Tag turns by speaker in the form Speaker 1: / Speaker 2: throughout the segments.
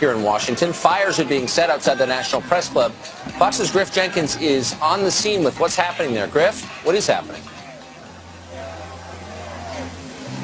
Speaker 1: Here in Washington, fires are being set outside the National Press Club. Fox's Griff Jenkins is on the scene with what's happening there. Griff, what is happening?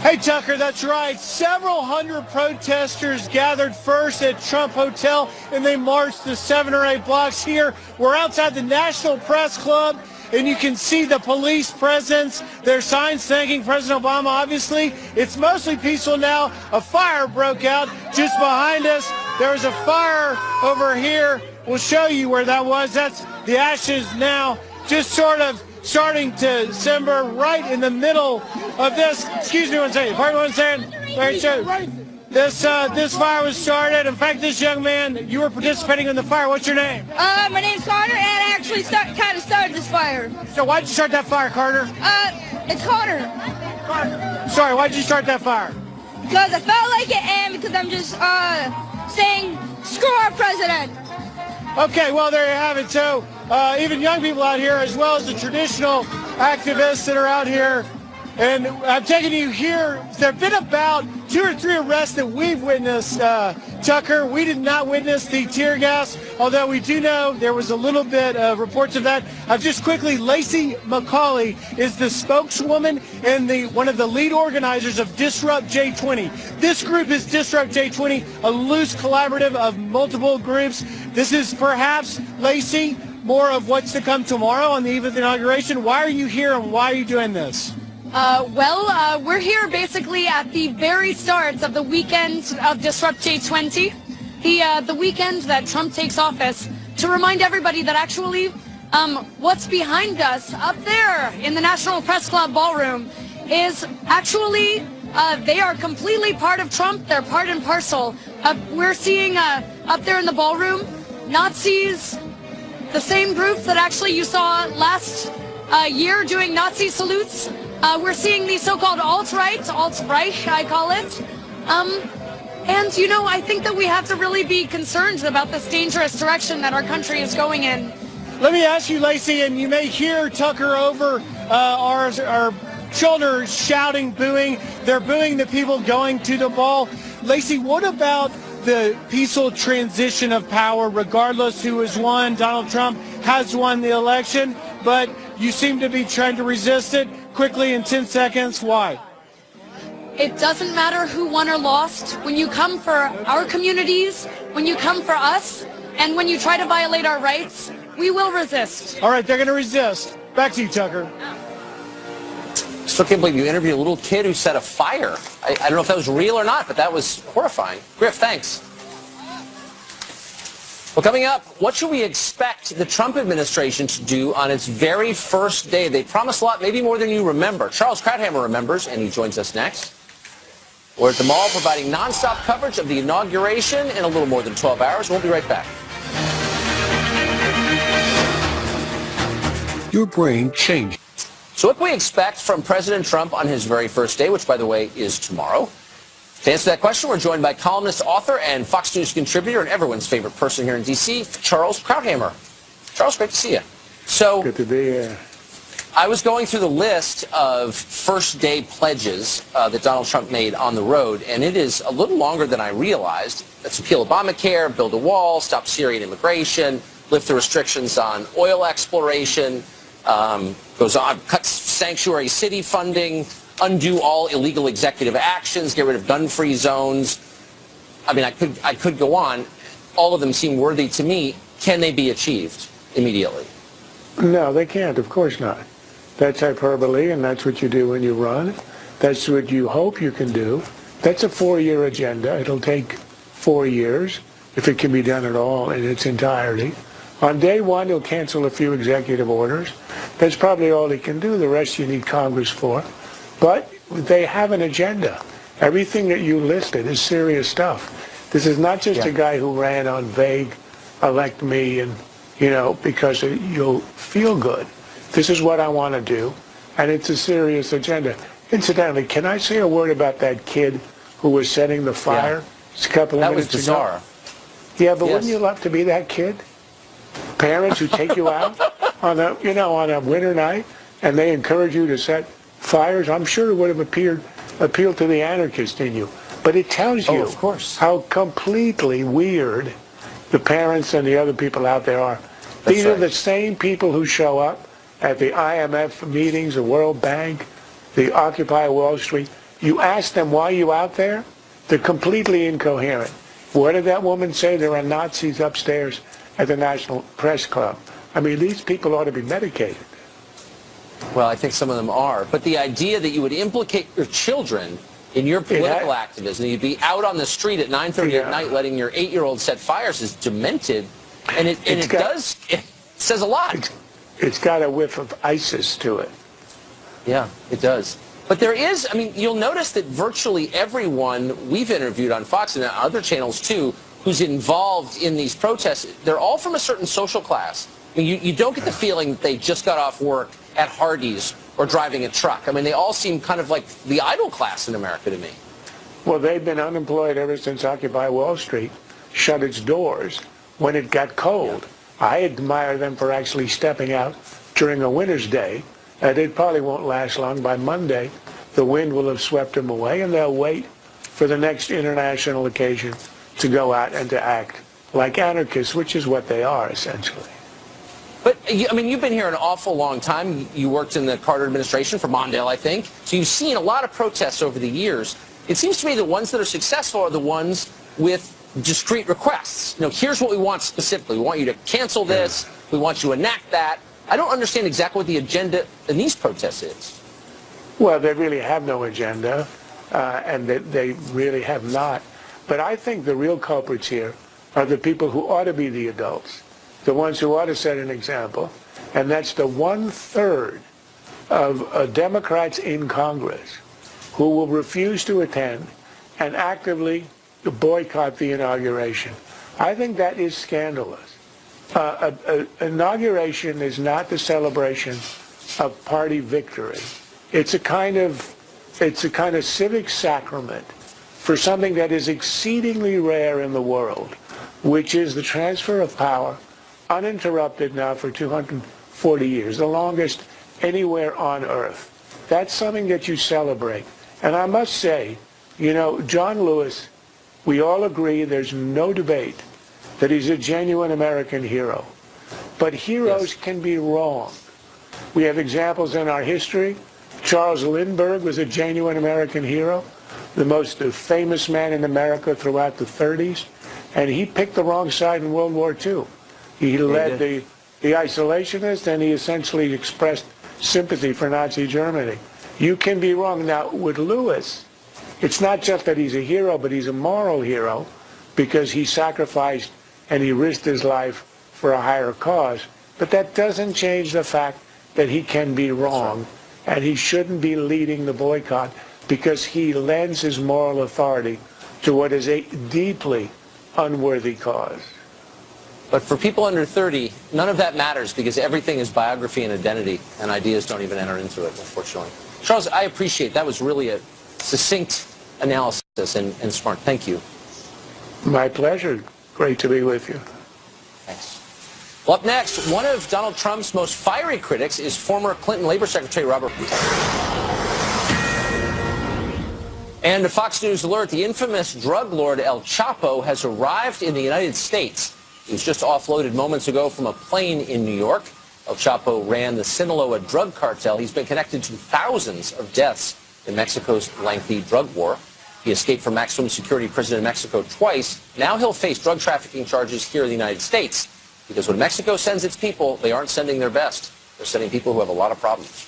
Speaker 2: Hey, Tucker, that's right. Several hundred protesters gathered first at Trump Hotel, and they marched the 7 or 8 blocks here. We're outside the National Press Club, and you can see the police presence. Their signs thanking President Obama, obviously. It's mostly peaceful now. A fire broke out just behind us. There was a fire over here. We'll show you where that was. That's the ashes now just sort of starting to simmer right in the middle of this. Excuse me one second. Pardon one second. This fire was started. In fact, this young man, you were participating in the fire. What's your name?
Speaker 3: My name's Connor, and I actually kind of started this fire.
Speaker 2: So why'd you start that fire, Carter?
Speaker 3: It's Connor.
Speaker 2: Sorry, why'd you start that fire?
Speaker 3: Because I felt like it, and because I'm just saying, screw our president.
Speaker 2: Okay, well, there you have it. So even young people out here, as well as the traditional activists that are out here. And I'm taking you here. There have been about 2 or 3 arrests that we've witnessed, Tucker. We did not witness the tear gas, although we do know there was a little bit of reports of that. Just quickly, Lacey McCauley is the spokeswoman and one of the lead organizers of Disrupt J20. This group is Disrupt J20, a loose collaborative of multiple groups. This is perhaps, Lacey, more of what's to come tomorrow on the eve of the inauguration. Why are you here and why are you doing this?
Speaker 4: We're here basically at the very start of the weekend of Disrupt J20, the weekend that Trump takes office, to remind everybody that actually what's behind us up there in the National Press Club ballroom is actually they are completely part of Trump. They're part and parcel. We're seeing up there in the ballroom Nazis, the same group that actually you saw last year doing Nazi salutes. We're seeing the so-called alt-right, I call it. And, you know, I think that we have to really be concerned about this dangerous direction that our country is going in.
Speaker 2: Let me ask you, Lacey, and you may hear Tucker over our children shouting, booing. They're booing the people going to the ball. Lacey, what about the peaceful transition of power, regardless who has won? Donald Trump has won the election, but you seem to be trying to resist it. Quickly, in 10 seconds, why?
Speaker 4: It doesn't matter who won or lost. When you come for our communities, when you come for us, and when you try to violate our rights, we will resist.
Speaker 2: All right, they're going to resist. Back to you, Tucker.
Speaker 1: Still can't believe you interviewed a little kid who set a fire. I don't know if that was real or not, but that was horrifying. Griff, thanks. Well, coming up, what should we expect the Trump administration to do on its very first day? They promised a lot, maybe more than you remember. Charles Krauthammer remembers, and he joins us next. We're at the mall providing nonstop coverage of the inauguration in a little more than 12 hours. We'll be right back.
Speaker 5: Your brain changed.
Speaker 1: So what can we expect from President Trump on his very first day, which, by the way, is tomorrow? To answer that question, we're joined by columnist, author, and Fox News contributor, and everyone's favorite person here in D.C., Charles Krauthammer. Charles, great to see you. So,
Speaker 5: good to be here.
Speaker 1: I was going through the list of first-day pledges that Donald Trump made on the road, and it is a little longer than I realized. Let's repeal Obamacare, build a wall, stop Syrian immigration, lift the restrictions on oil exploration, goes on, cuts sanctuary city funding, undo all illegal executive actions, get rid of gun-free zones. I mean, I could go on. All of them seem worthy to me. Can they be achieved immediately?
Speaker 5: No, they can't. Of course not. That's hyperbole, and that's what you do when you run. That's what you hope you can do. That's a 4-year agenda. It'll take 4 years, if it can be done at all in its entirety. On day one, he'll cancel a few executive orders. That's probably all he can do. The rest you need Congress for. But they have an agenda. Everything that you listed is serious stuff. This is not just a guy who ran on vague, elect me, and, you know, because you'll feel good. This is what I want to do, and it's a serious agenda. Incidentally, can I say a word about that kid who was setting the fire a couple of minutes ago?
Speaker 1: That was bizarre.
Speaker 5: Yeah, but wouldn't you love to be that kid? Parents who take you out on a, you know, on a winter night, and they encourage you to set fires. I'm sure it would have appealed to the anarchist in you. But it tells you
Speaker 1: of course.
Speaker 5: how completely weird the parents and the other people out there are. These are the same people who show up at the IMF meetings, the World Bank, the Occupy Wall Street. You ask them, why are you out there? They're completely incoherent. What did that woman say? There are Nazis upstairs at the National Press Club. I mean, these people ought to be medicated.
Speaker 1: Well, I think some of them are. But the idea that you would implicate your children in your political activism, you'd be out on the street at 9:30 at night letting your 8-year-old set fires is demented. And it says a lot.
Speaker 5: It's got a whiff of ISIS to it.
Speaker 1: Yeah, it does. But there is, I mean, you'll notice that virtually everyone we've interviewed on Fox and other channels too, who's involved in these protests, they're all from a certain social class. I mean, you don't get the feeling that they just got off work at Hardee's or driving a truck. I mean, they all seem kind of like the idle class in America to me.
Speaker 5: Well, they've been unemployed ever since Occupy Wall Street shut its doors when it got cold. Yeah. I admire them for actually stepping out during a winter's day. It probably won't last long. By Monday, the wind will have swept them away, and they'll wait for the next international occasion to go out and to act like anarchists, which is what they are, essentially.
Speaker 1: But, I mean, you've been here an awful long time. You worked in the Carter administration for Mondale, I think. So you've seen a lot of protests over the years. It seems to me the ones that are successful are the ones with discrete requests. You know, here's what we want specifically. We want you to cancel this. We want you to enact that. I don't understand exactly what the agenda in these protests is.
Speaker 5: Well, they really have no agenda, and they really have not. But I think the real culprits here are the people who ought to be the adults, the ones who ought to set an example, and that's the 1/3 of Democrats in Congress who will refuse to attend and actively boycott the inauguration. I think that is scandalous. Inauguration is not the celebration of party victory. It's a kind of civic sacrament for something that is exceedingly rare in the world, which is the transfer of power, uninterrupted now for 240 years, the longest anywhere on earth. That's something that you celebrate. And I must say, you know, John Lewis, we all agree, there's no debate that he's a genuine American hero. But heroes can be wrong. We have examples in our history. Charles Lindbergh was a genuine American hero, the most famous man in America throughout the 30s, and he picked the wrong side in World War II. He led the isolationists, and he essentially expressed sympathy for Nazi Germany. You can be wrong. Now, with Lewis, it's not just that he's a hero, but he's a moral hero because he sacrificed and he risked his life for a higher cause. But that doesn't change the fact that he can be wrong, and he shouldn't be leading the boycott because he lends his moral authority to what is a deeply unworthy cause.
Speaker 1: But for people under 30, none of that matters because everything is biography and identity, and ideas don't even enter into it, unfortunately. Charles, I appreciate that was really a succinct analysis and smart. Thank you.
Speaker 5: My pleasure. Great to be with you.
Speaker 1: Thanks. Well, up next, one of Donald Trump's most fiery critics is former Clinton Labor Secretary Robert And a Fox News alert, the infamous drug lord El Chapo has arrived in the United States. He was just offloaded moments ago from a plane in New York. El Chapo ran the Sinaloa drug cartel. He's been connected to thousands of deaths in Mexico's lengthy drug war. He escaped from maximum security prison in Mexico twice. Now he'll face drug trafficking charges here in the United States. Because when Mexico sends its people, they aren't sending their best. They're sending people who have a lot of problems.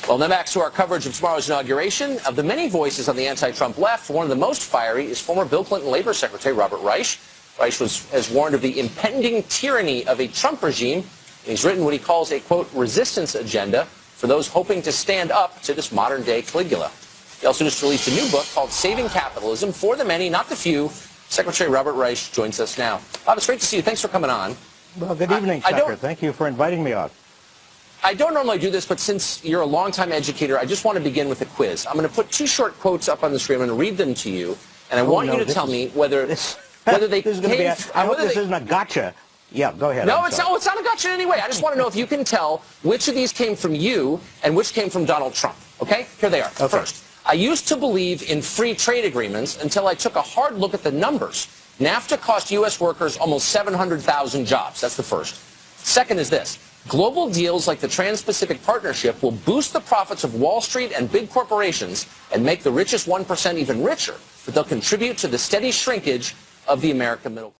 Speaker 1: Well, now back to our coverage of tomorrow's inauguration. Of the many voices on the anti-Trump left, one of the most fiery is former Bill Clinton Labor Secretary Robert Reich. Reich has warned of the impending tyranny of a Trump regime. And he's written what he calls a, quote, resistance agenda for those hoping to stand up to this modern-day Caligula. He also just released a new book called Saving Capitalism for the Many, Not the Few. Secretary Robert Reich joins us now. Bob, it's great to see you. Thanks for coming on.
Speaker 6: Well, good evening, Tucker. Thank you for inviting me on.
Speaker 1: I don't normally do this, but since you're a longtime educator, I just want to begin with a quiz. I'm going to put two short quotes up on the screen. I'm going to read them to you, and I want you to tell me whether they came...
Speaker 6: I hope this isn't a gotcha. Yeah, go ahead.
Speaker 1: No, it's not a gotcha in any way. I just want to know if you can tell which of these came from you and which came from Donald Trump. Okay? Here they are.
Speaker 6: Okay.
Speaker 1: First, I used to believe in free trade agreements until I took a hard look at the numbers. NAFTA cost U.S. workers almost 700,000 jobs. That's the first. Second is this. Global deals like the Trans-Pacific Partnership will boost the profits of Wall Street and big corporations and make the richest 1% even richer, but they'll contribute to the steady shrinkage of the American middle class.